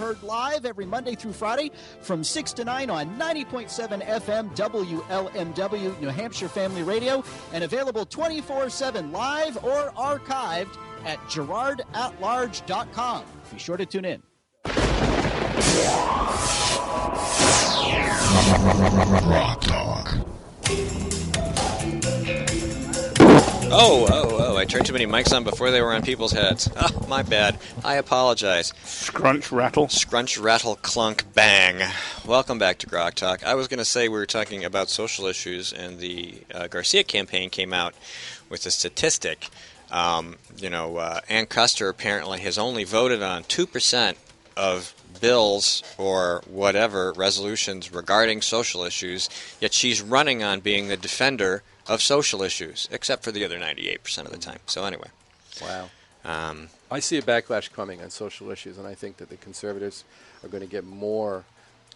heard live every Monday through Friday from 6 to 9 on 90.7 FM WLMW, New Hampshire Family Radio, and available 24/7 live or archived at GerardAtLarge.com. Be sure to tune in. GrokTALK. Oh, I turned too many mics on before they were on people's heads. Oh, my bad. I apologize. Scrunch, rattle. Scrunch, rattle, clunk, bang. Welcome back to GrokTALK. I was going to say we were talking about social issues, and the Garcia campaign came out with a statistic. Ann Custer apparently has only voted on 2% of bills or whatever resolutions regarding social issues, yet she's running on being the defender of social issues, except for the other 98% of the time. So anyway. Wow. I see a backlash coming on social issues, and I think that the conservatives are going to get more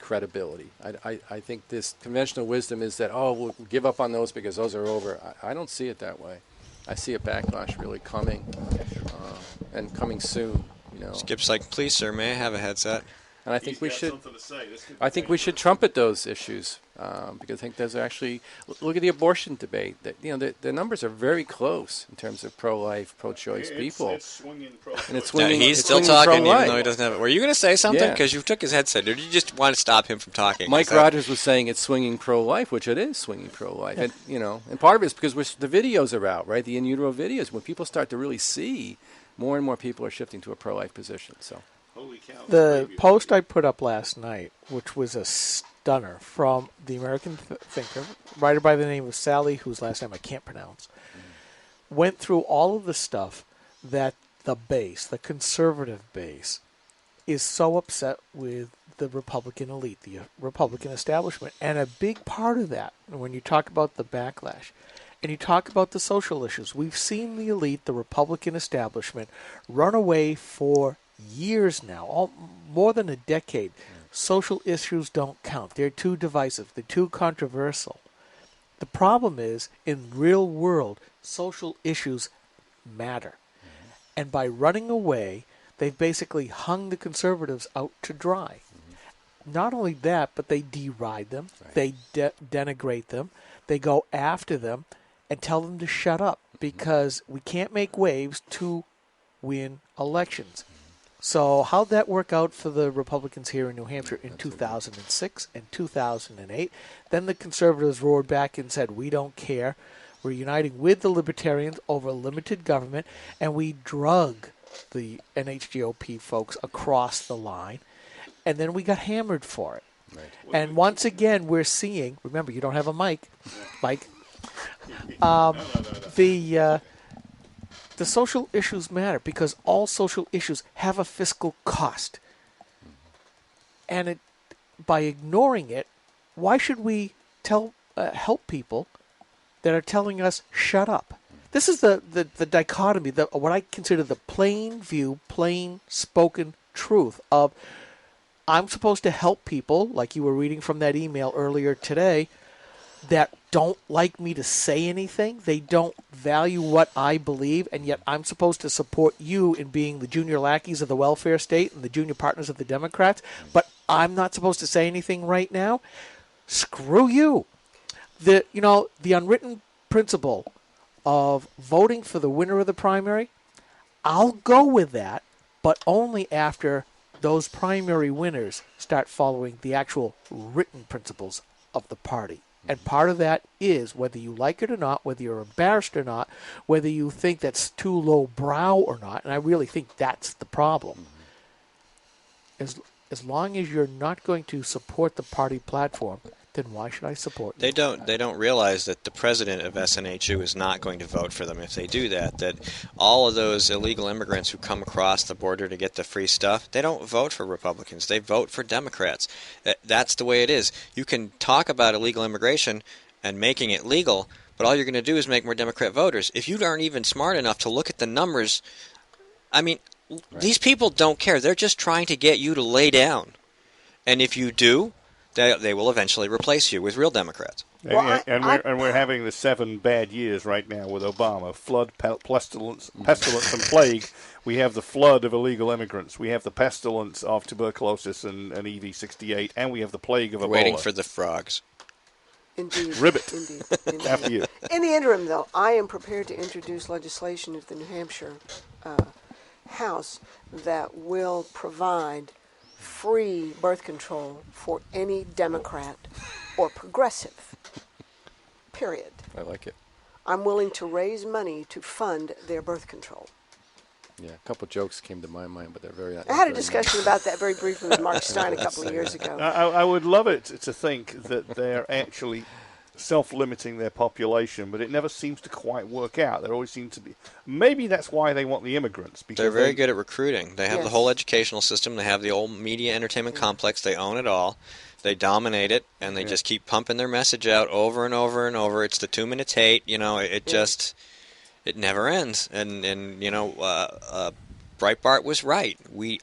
credibility. I think this conventional wisdom is that, we'll give up on those because those are over. I don't see it that way. I see a backlash really coming, and coming soon. Skip's like, please, sir, may I have a headset? And I think we should. I think we should trumpet those issues because I think those are actually. Look at the abortion debate. That the numbers are very close in terms of pro-life, pro-choice people. It's swinging pro-choice. And it's swinging. He's it's still swinging talking, pro-life. even though he doesn't have it. Were you going to say something? Yeah. Because you took his headset. Or did you just want to stop him from talking? Mike Rogers was saying it's swinging pro-life, which it is swinging pro-life, and and part of it is because the videos are out, right? The in utero videos. When people start to really see, more and more people are shifting to a pro-life position. So. Holy cow. The post I put up last night, which was a stunner from the American thinker, writer by the name of Sally, whose last name I can't pronounce, went through all of the stuff that the base, the conservative base, is so upset with the Republican elite, the Republican establishment. And a big part of that, when you talk about the backlash, and you talk about the social issues, we've seen the elite, the Republican establishment, run away for years now, more than a decade. Social issues don't count. They're too divisive. They're too controversial. The problem is, in real world, social issues matter. And by running away, they've basically hung the conservatives out to dry. Not only that, but they deride them. They denigrate them. They go after them and tell them to shut up because we can't make waves to win elections. So how'd that work out for the Republicans here in New Hampshire in 2006 and 2008? Then the conservatives roared back and said, we don't care. We're uniting with the libertarians over limited government, and we drug the NHGOP folks across the line, and then we got hammered for it. Right. And once again, we're seeing, remember, you don't have a mic, Mike. The social issues matter because all social issues have a fiscal cost. And by ignoring it, why should we help people that are telling us, shut up? This is the dichotomy, what I consider the plain view, plain spoken truth of I'm supposed to help people, like you were reading from that email earlier today, that don't like me to say anything. They don't value what I believe, and yet I'm supposed to support you in being the junior lackeys of the welfare state and the junior partners of the Democrats, but I'm not supposed to say anything right now? Screw you. The unwritten principle of voting for the winner of the primary, I'll go with that, but only after those primary winners start following the actual written principles of the party. And part of that is, whether you like it or not, whether you're embarrassed or not, whether you think that's too low brow or not, and I really think that's the problem. As long as you're not going to support the party platform, then why should I support They don't realize that the president of SNHU is not going to vote for them if they do that. That all of those illegal immigrants who come across the border to get the free stuff, they don't vote for Republicans. They vote for Democrats. That's the way it is. You can talk about illegal immigration and making it legal, but all you're going to do is make more Democrat voters. If you aren't even smart enough to look at the numbers, I mean, these people don't care. They're just trying to get you to lay down. And if you do, they will eventually replace you with real Democrats. And we're having the 7 bad years right now with Obama: flood, pestilence, and plague. We have the flood of illegal immigrants. We have the pestilence of tuberculosis and EV68, and we have the plague of Ebola. Waiting for the frogs. Indeed. Ribbit. Indeed. After you. In the interim, though, I am prepared to introduce legislation to the New Hampshire House that will provide free birth control for any Democrat or progressive. Period. I like it. I'm willing to raise money to fund their birth control. Yeah, a couple jokes came to my mind, but they're very. I had a discussion about that very briefly with Mark Stein a couple of years ago. I would love it to think that they're actually self-limiting their population, but it never seems to quite work out. There always seems to be. Maybe that's why they want the immigrants. Because they're very good at recruiting. They have the whole educational system. They have the old media entertainment complex. They own it all. They dominate it, and they just keep pumping their message out over and over and over. It's the 2 minutes hate. It just. It never ends, and Breitbart was right. We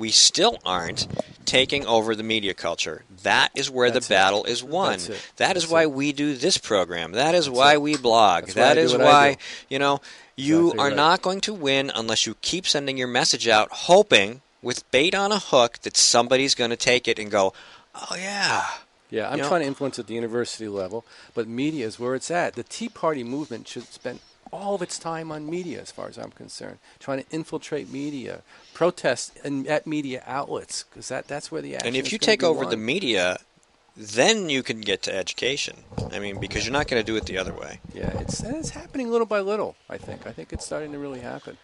still aren't taking over the media culture. That is where the battle is won. That is why we do this program. That is why we blog. That is why, you are not going to win unless you keep sending your message out, hoping with bait on a hook that somebody's going to take it and go, oh yeah. Yeah, I'm trying to influence at the university level, but media is where it's at. The Tea Party movement should spend all of its time on media, as far as I'm concerned, trying to infiltrate media, protest at media outlets, because that's where the action is. And if you take over the media, then you can get to education. I mean, because you're not going to do it the other way. Yeah, it's happening little by little, I think. I think it's starting to really happen.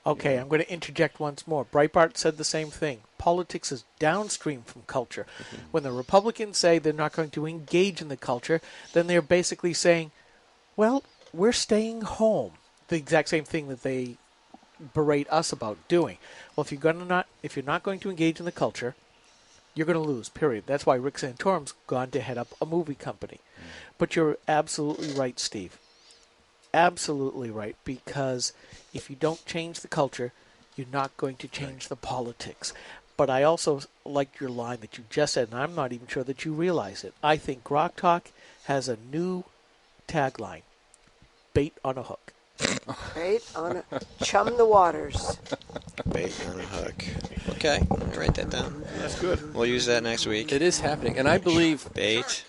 Okay, I'm going to interject once more. Breitbart said the same thing. Politics is downstream from culture. When the Republicans say they're not going to engage in the culture, then they're basically saying, well, we're staying home. The exact same thing that they berate us about doing. Well, if you're not going to engage in the culture, you're going to lose, period. That's why Rick Santorum's gone to head up a movie company. But you're absolutely right, Steve. Absolutely right, because if you don't change the culture, you're not going to change the politics. But I also liked your line that you just said, and I'm not even sure that you realize it. I think GrokTALK has a new tagline. Bait on a hook. Bait on a... Chum the waters. Bait on a hook. Okay, I'll write that down. That's good. We'll use that next week. It is happening, and I believe there's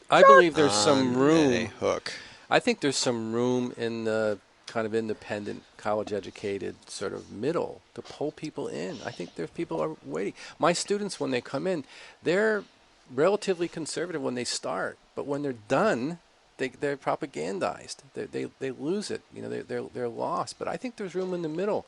some room. A hook. I think there's some room in the kind of independent, college-educated sort of middle to pull people in. I think there's people are waiting. My students, when they come in, they're relatively conservative when they start, but when they're done, they're propagandized. They lose it. They're lost. But I think there's room in the middle.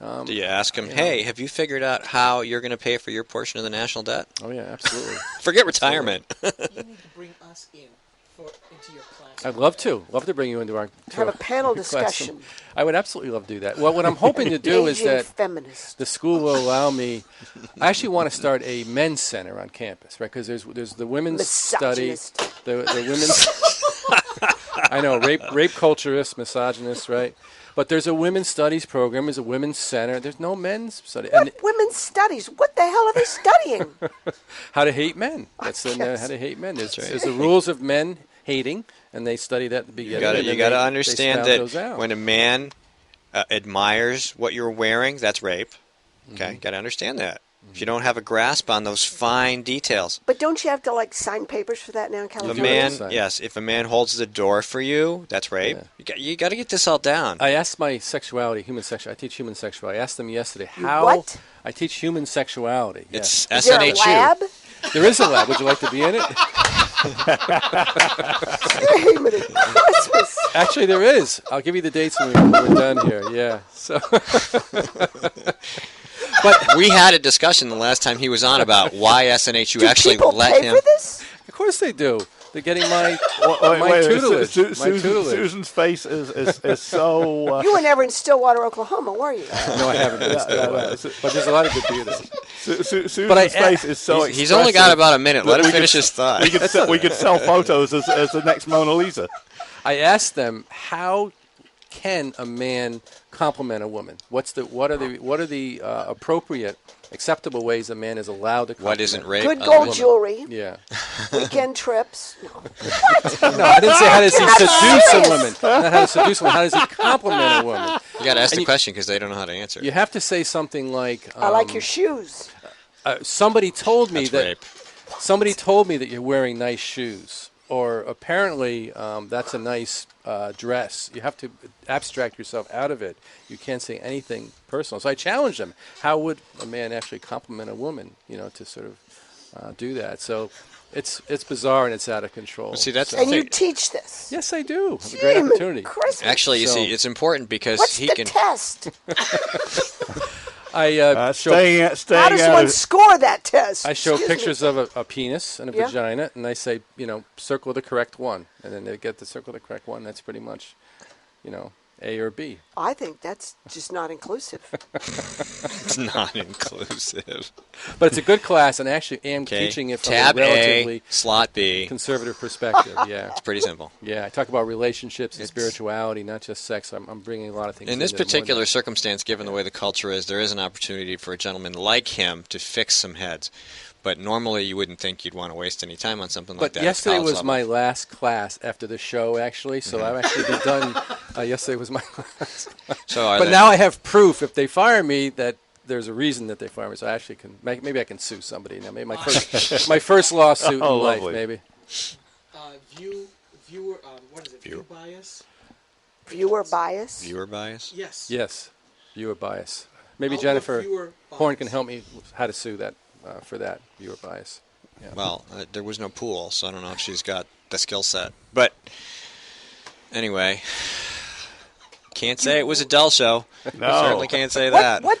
Do you ask them, hey, have you figured out how you're going to pay for your portion of the national debt? Oh, yeah, absolutely. Forget retirement. You need to bring us into your class. I'd love to. Love to bring you into our Have a panel discussion. I would absolutely love to do that. Well, what I'm hoping to do is that the school will allow me. I actually want to start a men's center on campus, right? Because there's the women's study, the women's. I know, rape culturist, misogynist, right? But there's a women's studies program. There's a women's center. There's no men's study. Women's studies? What the hell are they studying? How to hate men. That's how to hate men. There's the rules of men hating, and they study that at the beginning. You got to understand that when a man admires what you're wearing, that's rape. Okay, got to understand that. If you don't have a grasp on those fine details. But don't you have to sign papers for that now in California? If a man holds the door for you, that's rape. Yeah. You got to get this all down. I asked my sexuality, human sexuality. I teach human sexuality. I asked them yesterday What? I teach human sexuality. It's SNHU. Is there a lab? There is a lab. Would you like to be in it? Actually, there is. I'll give you the dates when we're done here. Yeah. So. But we had a discussion the last time he was on about why SNHU actually let him. Pay for this? Of course they do. They're getting my tutelage. Susan's face is so. You were never in Stillwater, Oklahoma, were you? No, I haven't been in Stillwater. But there's a lot of good theater. Susan's face is so. He's only got about a minute. Let him finish his thought. We could sell photos as the next Mona Lisa. I asked them how can a man compliment a woman? What are the appropriate, acceptable ways a man is allowed to compliment? What isn't rape? Good gold jewelry. Yeah. Weekend trips. No. No, I didn't say how does he seduce a woman. Not how to seduce a woman. How does he compliment a woman? You got to ask the question because they don't know how to answer. You have to say something like, I like your shoes. somebody told me That's rape. Somebody told me that you're wearing nice shoes, or apparently that's a nice dress. You have to abstract yourself out of it. You can't say anything personal. So I challenged him. How would a man actually compliment a woman, to sort of do that? So it's bizarre and it's out of control. Well, see, that's so. the And thing. you teach this. Yes, I do. It's a great opportunity. Christmas. Actually, you So- see, it's important because What's he the can. test? I show How does one score that test? I show Excuse me. pictures of a penis and a Yeah. vagina, and I say, circle the correct one, and then they get to circle the correct one. That's pretty much, A or B. I think that's just not inclusive. It's not inclusive. But it's a good class, and I actually am Okay. teaching it from Tab a relatively A, slot B. conservative perspective. Yeah, It's pretty simple. yeah. I talk about relationships and spirituality, not just sex. I'm bringing a lot of things. In this into it more particular than- circumstance, given the way the culture is, there is an opportunity for a gentleman like him to fix some heads. But normally you wouldn't think you'd want to waste any time on something like But that. at yesterday college was level. my last class after the show, actually. So I've actually been done. Yesterday was my last. So are But they- now I have proof. If they fire me, that there's a reason that they fire me. So I actually can. Maybe I can sue somebody now. Maybe my first lawsuit in life. lovely. Maybe. Viewer, what is it? Viewer. bias? Viewer bias. Viewer bias? Yes. Yes. Viewer bias. Maybe Outlook Jennifer viewer Horn can bias. help me how to sue that for that viewer bias. Yeah. Well, there was no pool, so I don't know if she's got the skill set. But anyway, can't say it was a dull show. No. Certainly can't say that. What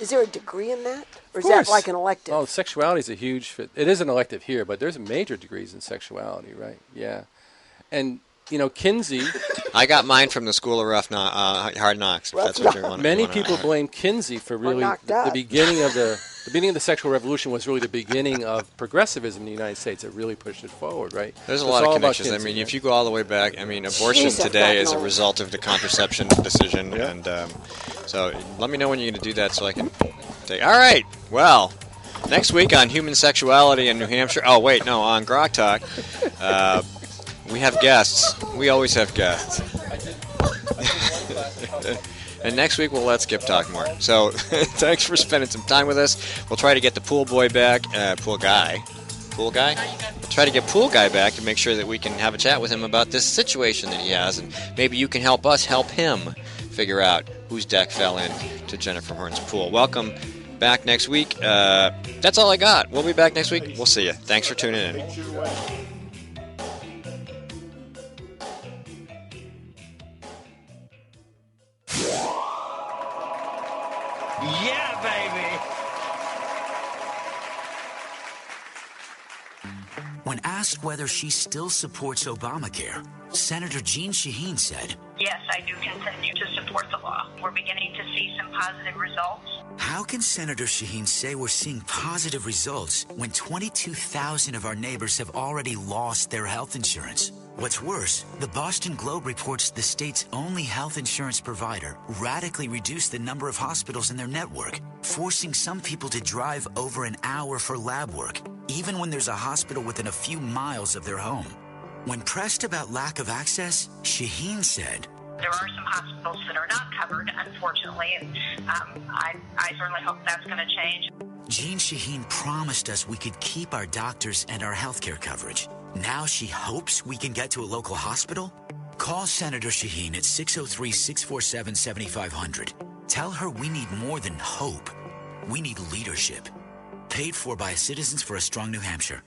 is there a degree in that? Or is Of that course. like an elective? Oh, sexuality is a huge fit. It is an elective here, but there's major degrees in sexuality, right? Yeah. And, Kinsey, I got mine from the School of Hard Knocks, if Rough that's what you want. many people blame Kinsey for really knocked the up. beginning of the beginning of the sexual revolution was really the beginning of progressivism in the United States. It really pushed it forward, right? There's a So lot it's of all about connections. I Kinsey, mean, right? if you go all the way back, abortion Jeez, I've today is a gotten result of the contraception decision, and so let me know when you're going to do that so I can take. All right, well, next week on human sexuality in New Hampshire. Oh wait, no, on GrokTALK, we have guests. We always have guests. And next week we'll let Skip talk more. So thanks for spending some time with us. We'll try to get the pool boy back, pool guy. We'll try to get pool guy back to make sure that we can have a chat with him about this situation that he has, and maybe you can help us help him figure out whose deck fell in to Jennifer Horn's pool. Welcome back next week. That's all I got. We'll be back next week. We'll see you. Thanks for tuning in. Yeah, baby. When asked whether she still supports Obamacare, Senator Jeanne Shaheen said, Yes, I do continue to support the law. We're beginning to see some positive results. how can Senator Shaheen say we're seeing positive results when 22,000 of our neighbors have already lost their health insurance? What's worse, the Boston Globe reports the state's only health insurance provider radically reduced the number of hospitals in their network, forcing some people to drive over an hour for lab work, even when there's a hospital within a few miles of their home. When pressed about lack of access, Shaheen said, There are some hospitals that are not covered, unfortunately, and I certainly hope that's going to change. Jeanne Shaheen promised us we could keep our doctors and our healthcare coverage. Now she hopes we can get to a local hospital? Call Senator Shaheen at 603-647-7500. Tell her we need more than hope. We need leadership. Paid for by Citizens for a Strong New Hampshire.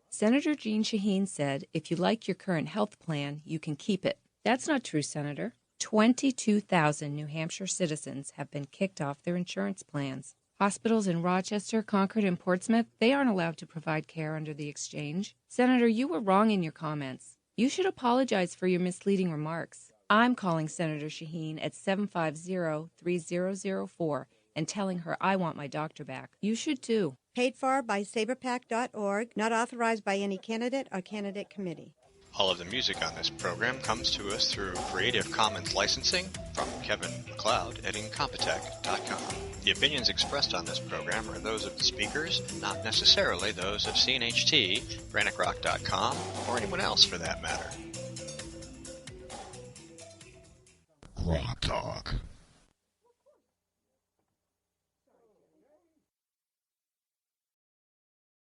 Senator Jeanne Shaheen said, if you like your current health plan, you can keep it. That's not true, Senator. 22,000 New Hampshire citizens have been kicked off their insurance plans. Hospitals in Rochester, Concord, and Portsmouth, they aren't allowed to provide care under the exchange. Senator, you were wrong in your comments. You should apologize for your misleading remarks. I'm calling Senator Shaheen at 750-3004 and telling her I want my doctor back. You should too. Paid for by SaberPac.org, not authorized by any candidate or candidate committee. All of the music on this program comes to us through Creative Commons licensing from Kevin MacLeod at Incompetech.com. The opinions expressed on this program are those of the speakers, and not necessarily those of CNHT, GrokTALK.com, or anyone else for that matter. GrokTALK.